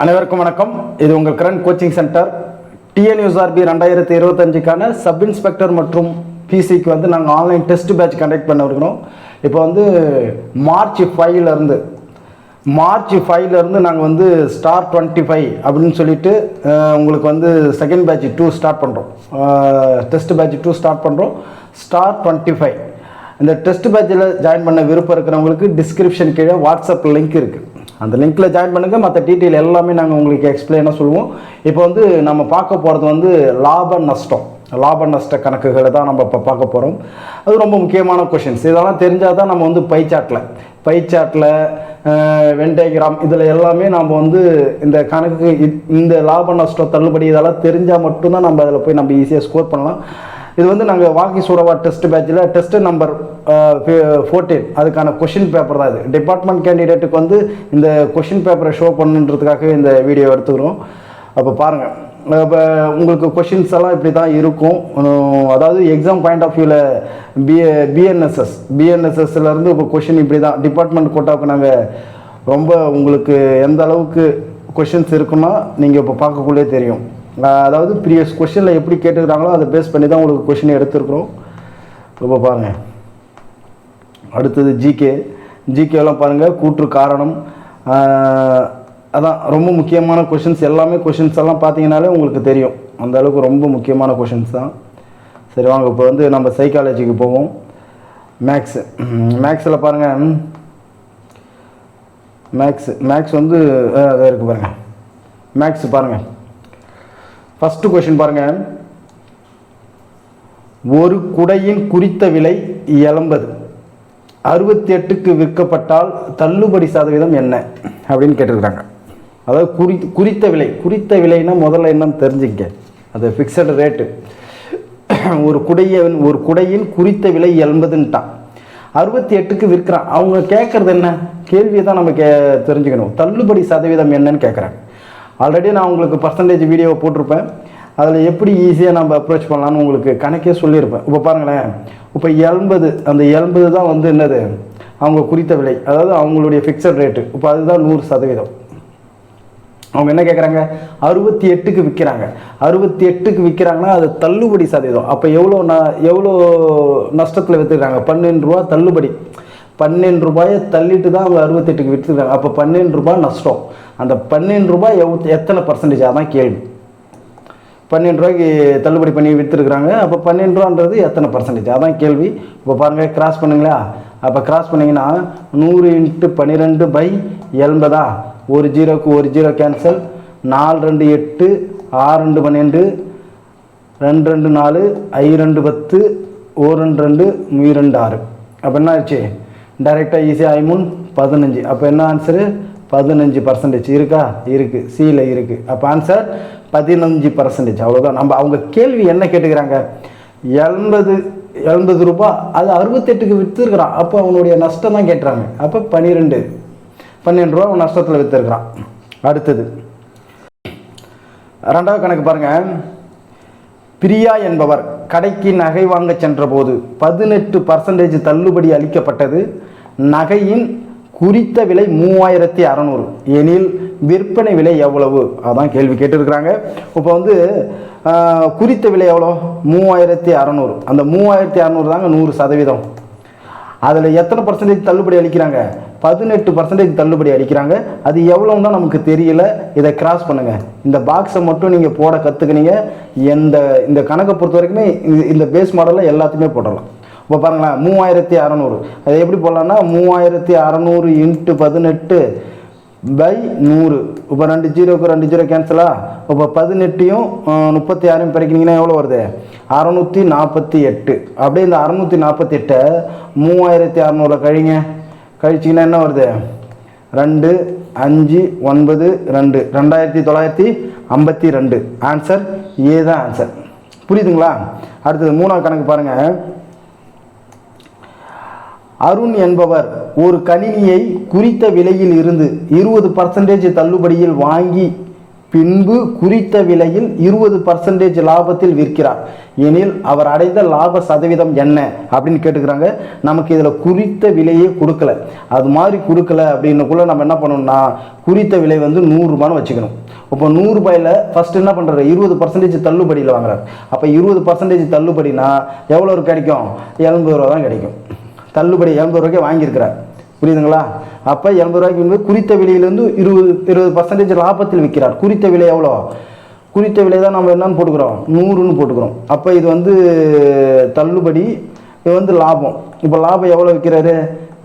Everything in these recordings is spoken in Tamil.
அனைவருக்கும் வணக்கம். இது உங்கள் கரண்ட் கோச்சிங் சென்டர். டிஎன்யூஎஸ்ஆர்பி 2025க்கான சப் இன்ஸ்பெக்டர் மற்றும் பிசிக்கு வந்து நாங்கள் ஆன்லைன் டெஸ்ட் பேட்ச் கண்டக்ட் பண்ண இருக்கிறோம். இப்போ வந்து மார்ச் 5லேருந்து நாங்கள் வந்து ஸ்டார் 25 அப்படின்னு சொல்லிட்டு உங்களுக்கு வந்து செகண்ட் பேட்ச் 2 ஸ்டார்ட் பண்ணுறோம். டெஸ்ட் பேட்ச் 2 ஸ்டார்ட் பண்ணுறோம். ஸ்டார் 25 இந்த டெஸ்ட் பேட்சில் ஜாயின் பண்ண விருப்பம் இருக்கிறவங்களுக்கு டிஸ்கிரிப்ஷன் கீழே வாட்ஸ்அப் லிங்க் இருக்குது. அந்த லிங்க்கில் ஜாயின் பண்ணுங்கள். மற்ற டீட்டெயில் எல்லாமே நாங்கள் உங்களுக்கு எக்ஸ்பிளைனாக சொல்லுவோம். இப்போ வந்து நம்ம பார்க்க போகிறது வந்து லாப நஷ்ட கணக்குகளை தான் நம்ம இப்போ பார்க்க போகிறோம். அது ரொம்ப முக்கியமான கொஷின்ஸ். இதெல்லாம் தெரிஞ்சால் தான் நம்ம வந்து பை சார்ட்டில் வென்டேகிராம் இதில் எல்லாமே நம்ம வந்து இந்த கணக்கு இந்த லாப நஷ்டம் தள்ளுபடி இதெல்லாம் தெரிஞ்சால் மட்டும்தான் நம்ம அதில் போய் நம்ம ஈஸியாக ஸ்கோர் பண்ணலாம். இது வந்து நாங்கள் வாக்கி சூடவா டெஸ்ட் பேட்சில் டெஸ்ட் நம்பர் 14 அதுக்கான கொஷின் பேப்பர் தான். இது டிபார்ட்மெண்ட் கேண்டிடேட்டுக்கு வந்து இந்த கொஷின் பேப்பரை ஷோ பண்ணுன்றதுக்காக இந்த வீடியோ எடுத்துக்கிறோம். அப்போ பாருங்கள், இப்போ உங்களுக்கு கொஷின்ஸ் எல்லாம் இப்படி தான் இருக்கும். அதாவது எக்ஸாம் பாயிண்ட் ஆஃப் வியூவில் பிஎன்எஸ்எஸ்லேருந்து இப்போ கொஷின் இப்படி தான். டிபார்ட்மெண்ட் கோட்டாவுக்கு நாங்கள் ரொம்ப உங்களுக்கு எந்த அளவுக்கு கொஷின்ஸ் இருக்குன்னா நீங்கள் இப்போ பார்க்கக்குள்ளே தெரியும். அதாவது ப்ரீவியஸ் கொஷினில் எப்படி கேட்டுக்கிறாங்களோ அதை பேஸ் பண்ணி தான் உங்களுக்கு கொஷின் எடுத்துருக்குறோம். இப்போ பாருங்கள், அடுத்தது ஜிகேலாம் பாருங்கள். கூற்று காரணம் அதான் ரொம்ப முக்கியமான கொஷின்ஸ். எல்லாமே கொஷின்ஸ் எல்லாம் பார்த்தீங்கன்னாலே உங்களுக்கு தெரியும். அந்த அளவுக்கு ரொம்ப முக்கியமான கொஷின்ஸ் தான். சரி வாங்க, இப்போ வந்து நம்ம சைக்காலஜிக்கு போவோம். மேக்ஸில் பாருங்கள், மேக்ஸ் வந்து அதை இருக்குது பாருங்கள். மேக்ஸ் பாருங்கள், ஃபஸ்ட்டு கொஷின் பாருங்கள். ஒரு குடையின் குறித்த விலை 70 68க்கு விற்கப்பட்டால் தள்ளுபடி சதவீதம் என்ன அப்படின்னு கேட்டிருக்கிறாங்க. அதாவது குறித்த விலைன்னா முதல்ல என்னன்னு தெரிஞ்சுக்க. அது ஃபிக்ஸடு ரேட்டு. ஒரு குடையின் குறித்த விலை 80ன்ட்டான், 68க்கு விற்கிறான். அவங்க கேட்குறது என்ன கேள்வியை தான் நம்ம தெரிஞ்சுக்கணும். தள்ளுபடி சதவீதம் என்னன்னு கேட்குறாங்க. ஆல்ரெடி நான் உங்களுக்கு பர்சன்டேஜ் வீடியோவை போட்டிருப்பேன். அதில் எப்படி ஈஸியாக நம்ம அப்ரோச் பண்ணலான்னு உங்களுக்கு கணக்கே சொல்லியிருப்பேன். இப்போ பாருங்களேன், இப்போ 80 அந்த 80 தான் வந்து என்னது அவங்க குறித்த விலை, அதாவது அவங்களுடைய ஃபிக்ஸட் ரேட்டு. இப்போ அதுதான் 100%. அவங்க என்ன கேட்குறாங்க, 68க்கு விற்கிறாங்க. 68க்கு விற்கிறாங்கன்னா அது தள்ளுபடி சதவீதம். அப்போ எவ்வளோ நஷ்டத்தில் விற்றுக்கிறாங்க? 12 ரூபா தள்ளுபடி. 12 ரூபாயை தள்ளிட்டு தான் அவங்க 68க்கு விற்றுக்கிறாங்க. அப்போ 12 ரூபாய் நஷ்டம். அந்த 12 ரூபாய் எத்தனை பர்சன்டேஜ்? அதான் கேள்வி. 12 ரூபாய்க்கு தள்ளுபடி பண்ணி விற்றுருக்குறாங்க. அப்போ 12 ரூபான்றது எத்தனை பர்சன்டேஜ்? அதான் கேள்வி. இப்போ பாருங்கள், கிராஸ் பண்ணுங்களா. அப்போ கிராஸ் பண்ணிங்கன்னா 100 × 12/80. ஒரு ஜீரோக்கு ஒரு ஜீரோ கேன்சல். 4 2 8, 6 2 12, 2 2 4, 5 2 10, 1 2 2, 2 6. அப்போ என்ன ஆச்சு? டைரெக்டாக ஈஸியாக 15. அப்போ என்ன ஆன்சரு? 15% இருக்கா? இருக்குது. சியில் இருக்குது. அப்போ ஆன்சர் 15%. அவ்வளோதான். அவங்க கேள்வி என்ன கேட்டுக்கிறாங்க? 80 ரூபாய் அது 68க்கு விற்றுருக்குறான். அப்போ அவனுடைய நஷ்டம் தான் கேட்டுறாங்க. அப்போ 12 ரூபா அவன் நஷ்டத்தில் விற்றுருக்குறான். அடுத்தது ரெண்டாவது கணக்கு பாருங்கள். பிரியா என்பவர் கடைக்கு நகை வாங்க சென்ற போது 18% தள்ளுபடி அளிக்கப்பட்டது. நகையின் குறித்த விலை 3600 எனில் விற்பனை விலை எவ்வளவு? அதான் கேள்வி கேட்டிருக்கிறாங்க. இப்போ வந்து குறித்த விலை எவ்வளோ? 3600. அந்த 3600 தாங்க 100%. அதில் எத்தனை பர்சன்டேஜ் தள்ளுபடி அளிக்கிறாங்க? 18% தள்ளுபடி அளிக்கிறாங்க. அது எவ்வளோன்னு தான் நமக்கு தெரியல. இதை கிராஸ் பண்ணுங்கள். இந்த பாக்ஸை மட்டும் நீங்கள் போட கற்றுக்குனீங்க. இந்த கணக்கை பொறுத்த வரைக்குமே இந்த பேஸ் மாடலில் எல்லாத்தையுமே போடலாம். இப்போ பாருங்களேன், 3600 அதை எப்படி போடலான்னா 3600 × 18/100. இப்போ 2 ஜீரோக்கு 2 ஜீரோ கேன்சலா. இப்போ 18யும் 36யும் பிரிக்கினீங்கன்னா எவ்வளோ வருது? 648. அப்படியே இந்த 648 3600 கழிச்சிங்கன்னா என்ன வருது? 2 5 9 2 2952. ஆன்சர் ஏ தான் ஆன்சர். புரியுதுங்களா? அடுத்தது மூணாவது கணக்கு பாருங்கள். அருண் என்பவர் ஒரு கணினியை குறித்த விலையில் இருந்து 20% தள்ளுபடியில் வாங்கி பின்பு குறித்த விலையில் 20% லாபத்தில் விற்கிறார் எனில் அவர் அடைந்த லாப சதவீதம் என்ன அப்படின்னு கேட்டுக்கிறாங்க. நமக்கு இதில் குறித்த விலையே கொடுக்கல. அது மாதிரி கொடுக்கல அப்படின்னுக்குள்ள நம்ம என்ன பண்ணணும்னா குறித்த விலை வந்து 100 ரூபான்னு வச்சுக்கணும். இப்போ 100 ரூபாயில் ஃபர்ஸ்ட் என்ன பண்ணுறாரு, 20% தள்ளுபடியில் வாங்குறாரு. அப்போ 20% தள்ளுபடினா எவ்வளோ கிடைக்கும், 70 ரூபா தான் கிடைக்கும். தள்ளுபடி 70 ரூபாய்க்கு வாங்கியிருக்கிறார், புரியுதுங்களா? அப்போ 70 ரூபாய்க்கு குறித்த விலையிலேருந்து 20% லாபத்தில் விற்கிறார். குறித்த விலை எவ்வளோ, குறித்த விலை தான் நம்ம என்னன்னு போட்டுக்கிறோம், 100ன்னு போட்டுக்கிறோம். அப்போ இது வந்து தள்ளுபடி, இது வந்து லாபம். இப்போ லாபம் எவ்வளோ விற்கிறாரு,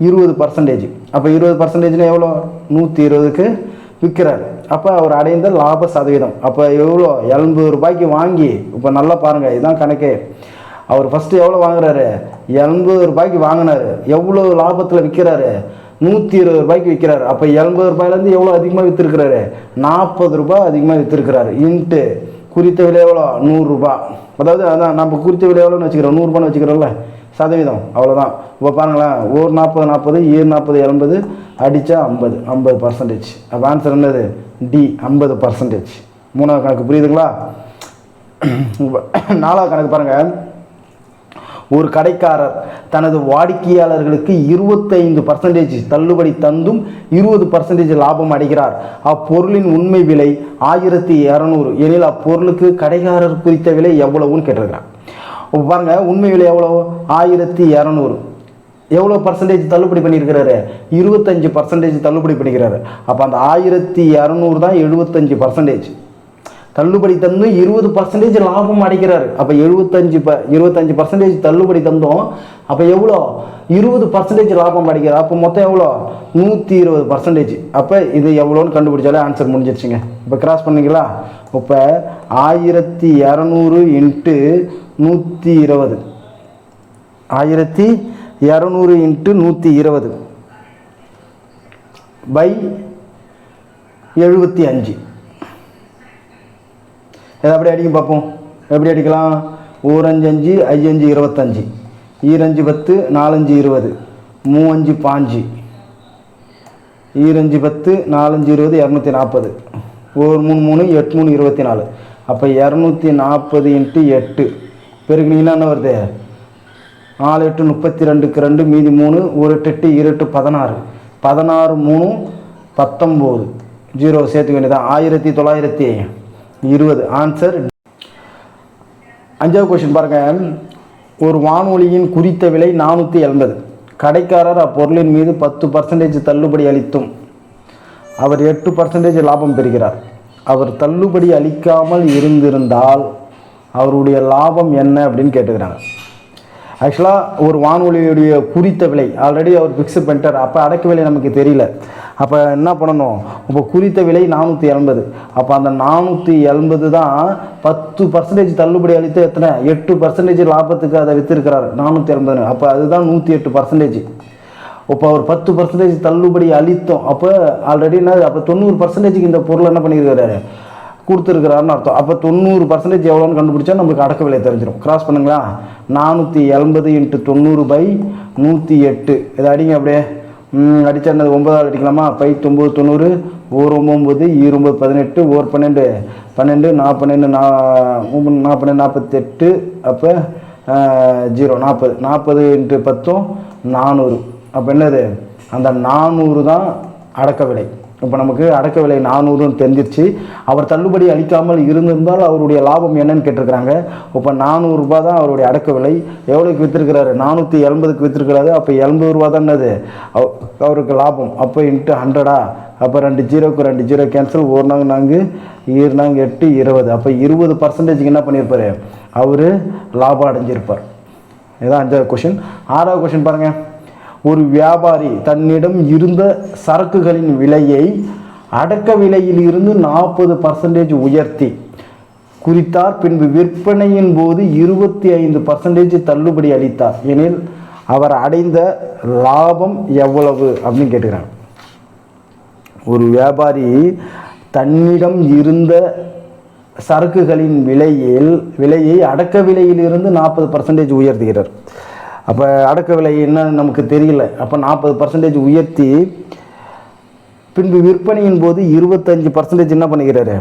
20%. அப்போ 20%னா எவ்வளோ, 120க்கு விற்கிறார். அப்போ அவர் அடைந்த லாப சதவீதம் அப்போ எவ்வளோ, 70 ரூபாய்க்கு வாங்கி, இப்போ நல்லா பாருங்கள், இதுதான் கணக்கு. அவர் ஃபஸ்ட்டு எவ்வளோ வாங்குறாரு, 80 ரூபாய்க்கு வாங்கினார். எவ்வளோ லாபத்தில் விற்கிறாரு, 120 ரூபாய்க்கு விற்கிறாரு. அப்போ 80 ரூபாயிலேருந்து எவ்வளோ அதிகமாக விற்றுருக்கிறாரு, 40 ரூபாய் அதிகமாக விற்றுருக்கிறாரு. இன்ட்டு குறித்த விலை எவ்வளோ, 100 ரூபா. அதாவது அதான் நம்ம குறித்த விலை எவ்வளோன்னு வச்சுக்கிறோம், 100 ரூபான்னு வச்சுக்கிறோம்ல, சதவீதம் அவ்வளோதான். இப்போ பாருங்களேன், ஒரு 40 40 7 40 80 அடித்தா 50%. அப்போ ஆன்சர் என்னது, டி 50%. மூணாவது கணக்கு புரியுதுங்களா? நாலாவது கணக்கு பாருங்கள். ஒரு கடைக்காரர் தனது வாடிக்கையாளர்களுக்கு 25% தள்ளுபடி தந்தும் 20% லாபம் அடைகிறார். அப்பொருளின் உண்மை விலை 1200 எனில் அப்பொருளுக்கு கடைக்காரர் குறித்த விலை எவ்வளவுன்னு கேட்டிருக்கிறார். பாருங்க, உண்மை விலை எவ்வளோ, 1200. எவ்வளோ பர்சன்டேஜ் தள்ளுபடி பண்ணியிருக்கிறாரு, 25% தள்ளுபடி பண்ணிக்கிறாரு. அப்போ அந்த 1200 தான் 75%. தள்ளுபடி தந்து 20% லாபம் அடைக்கிறாரு. அப்போ 25% தள்ளுபடி தந்தோம். அப்போ எவ்வளோ, 20% லாபம் அடைக்கிறார். அப்போ மொத்தம் எவ்வளோ, 120%. அப்போ இது எவ்வளோன்னு கண்டுபிடிச்சாலே ஆன்சர் முடிஞ்சிருச்சுங்க. இப்போ கிராஸ் பண்ணிங்களா? இப்போ 1200 இன்ட்டு 120, 1200 இன்ட்டு 120 பை 75. இதை அப்படியே அடிக்க பார்ப்போம். எப்படி அடிக்கலாம், 1 5 5 5 5 25, 2 5 10 4 5 20, 3 5 5, 2 5 10 4 5 20 240, 1 3 3 8 3 24. அப்போ 240 இன்ட்டு 8 பெருக்குனீங்கன்னா என்ன வருது, 4 8 32க்கு 2 மீதி 3, 1 8 2 16, 16 3 19, 0 சேர்த்துக்க வேண்டியதான், 1920. ஆன்சர். அஞ்சாவது கொஸ்டின் பாருங்க. ஒரு வானொலியின் குறித்த விலை 480. கடைக்காரர் அப்பொருளின் மீது 10% தள்ளுபடி அளித்தும் அவர் 8% லாபம் பெறுகிறார். அவர் தள்ளுபடி அளிக்காமல் இருந்திருந்தால் அவருடைய லாபம் என்ன அப்படின்னு கேட்டுக்கிறாங்க. ஆக்சுவலாக ஒரு வானொலியுடைய குறித்த விலை ஆல்ரெடி அவர் ஃபிக்ஸ் பண்ணிட்டார். அப்போ அடக்க விலை நமக்கு தெரியல. அப்போ என்ன பண்ணணும், இப்போ குறித்த விலை 480. அப்போ அந்த 480 தான் 10% தள்ளுபடி அளித்து எத்தனை, 8% லாபத்துக்கு அதை விற்றுருக்கிறார் 480. அப்போ அதுதான் 108%. இப்போ அவர் 10% தள்ளுபடி அளித்தோம். அப்போ ஆல்ரெடி என்ன, அப்போ 90%க்கு இந்த பொருள் என்ன பண்ணியிருக்கிறாரு, கொடுத்துருக்கிறாருன்னு அர்த்தம். அப்போ 90% எவ்வளோன்னு கண்டுபிடிச்சா நம்மளுக்கு அடக்க விலை தெரிஞ்சிடும். கிராஸ் பண்ணுங்களா, 480 இன்ட்டு 90 பை 108. இதை அடிங்க அப்படியே, அடித்தா என்னது 9 அடிக்கலாமா, 9 90, 1 9 2 18, 1 12 12, 4 48. அப்போ 0 40, 40 இன்ட்டு 10 400. அப்போ என்னது, அந்த 400 தான் அடக்க விலை. இப்போ நமக்கு அடக்க விலை 400ன்னு தெரிஞ்சிருச்சு. அவர் தள்ளுபடி அளிக்காமல் இருந்திருந்தால் அவருடைய லாபம் என்னன்னு கேட்டிருக்கிறாங்க. இப்போ 400 ரூபா தான் அவருடைய அடக்க விலை. எவ்வளோக்கு விற்றுருக்கிறாரு, 480க்கு விற்றுருக்கிறாரு. அப்போ 80 ரூபா தான் என்னது அவருக்கு லாபம். அப்போ இன்ட்டு 100. அப்போ 2 0க்கு 2 0 கேன்சல், 1 4 4 2 4 8 20. அப்போ 20%க்கு என்ன பண்ணியிருப்பார், அவர் லாபம் அடைஞ்சிருப்பார். இதுதான் அஞ்சாவது கொஷின். ஆறாவது கொஷின் பாருங்கள். ஒரு வியாபாரி தன்னிடம் இருந்த சரக்குகளின் விலையை அடக்க விலையில் இருந்து 40% உயர்த்தி குறித்தார். பின்பு விற்பனையின் போது 25% தள்ளுபடி அளித்தார் எனில் அவர் அடைந்த லாபம் எவ்வளவு அப்படின்னு கேட்டுக்கிறாங்க. ஒரு வியாபாரி தன்னிடம் இருந்த சரக்குகளின் விலையை அடக்க விலையில் இருந்து 40% உயர்த்துகிறார். அப்போ அடக்க விலை என்னன்னு நமக்கு தெரியல. அப்போ 40% உயர்த்தி பின்பு விற்பனையின் போது 25% என்ன பண்ணிக்கிறாரு,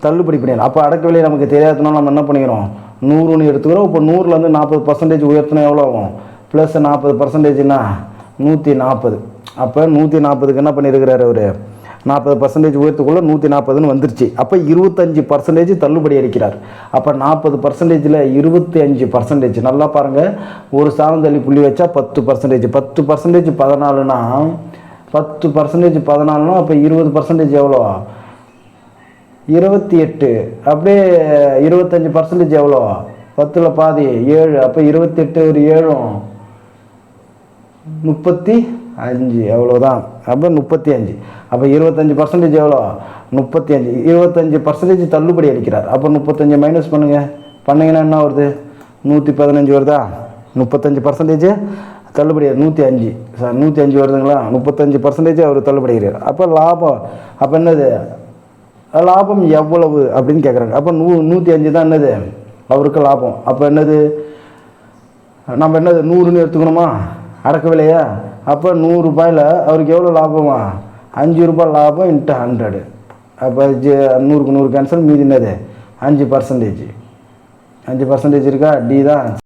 தள்ளுபடி பண்ணிடலாம். அப்போ அடக்க விலை நமக்கு தெரியாதனால நம்ம என்ன பண்ணிக்கிறோம், 100ன்னு எடுத்துக்கிறோம். இப்போ 100லேருந்து 40% உயர்த்தினா எவ்வளோ ஆகும், ப்ளஸ் 40%னா 140. அப்போ 140க்கு என்ன பண்ணியிருக்கிறாரு அவர், 40% உயர்த்துக்குள்ளே 140ன்னு வந்துருச்சு. அப்போ 25% தள்ளுபடி அளிக்கிறார். அப்போ 40%ல் 25%, நல்லா பாருங்கள், ஒரு ஸ்தானம் தள்ளி புள்ளி வச்சா 10%, 10% 14னா 10% 14னா அப்போ 20% எவ்வளோ, 28. அப்படியே 25% எவ்வளோ, 10ல் பாதி 7. அப்போ 28 ஒரு 7ம் 35, அவ்வளோதான். அப்போ 35. அப்போ 25% எவ்வளோ, 35. 25% தள்ளுபடி அளிக்கிறார். அப்போ 35 மைனஸ் பண்ணிங்கன்னா என்ன வருது, 115 வருதா. 35% தள்ளுபடி 105, சார் 105 வருதுங்களா. 35% அவர் தள்ளுபடி அளிக்கிறார். அப்போ லாபம், அப்போ என்னது லாபம் எவ்வளவு அப்படின்னு கேட்குறாங்க. அப்போ 105 தான் என்னது அவருக்கு லாபம். அப்போ என்னது நம்ம என்னது 100ன்னு எடுத்துக்கணுமா அடக்க விலையா. அப்போ 100 ரூபாயில் அவருக்கு எவ்வளோ லாபமா, 5 ரூபாய் லாபம் இன்ட்டு 100. அப்போ 100க்கு 100 கேன்சல், மீதி என்னது 5%. 5% இருக்கா, டி தான்.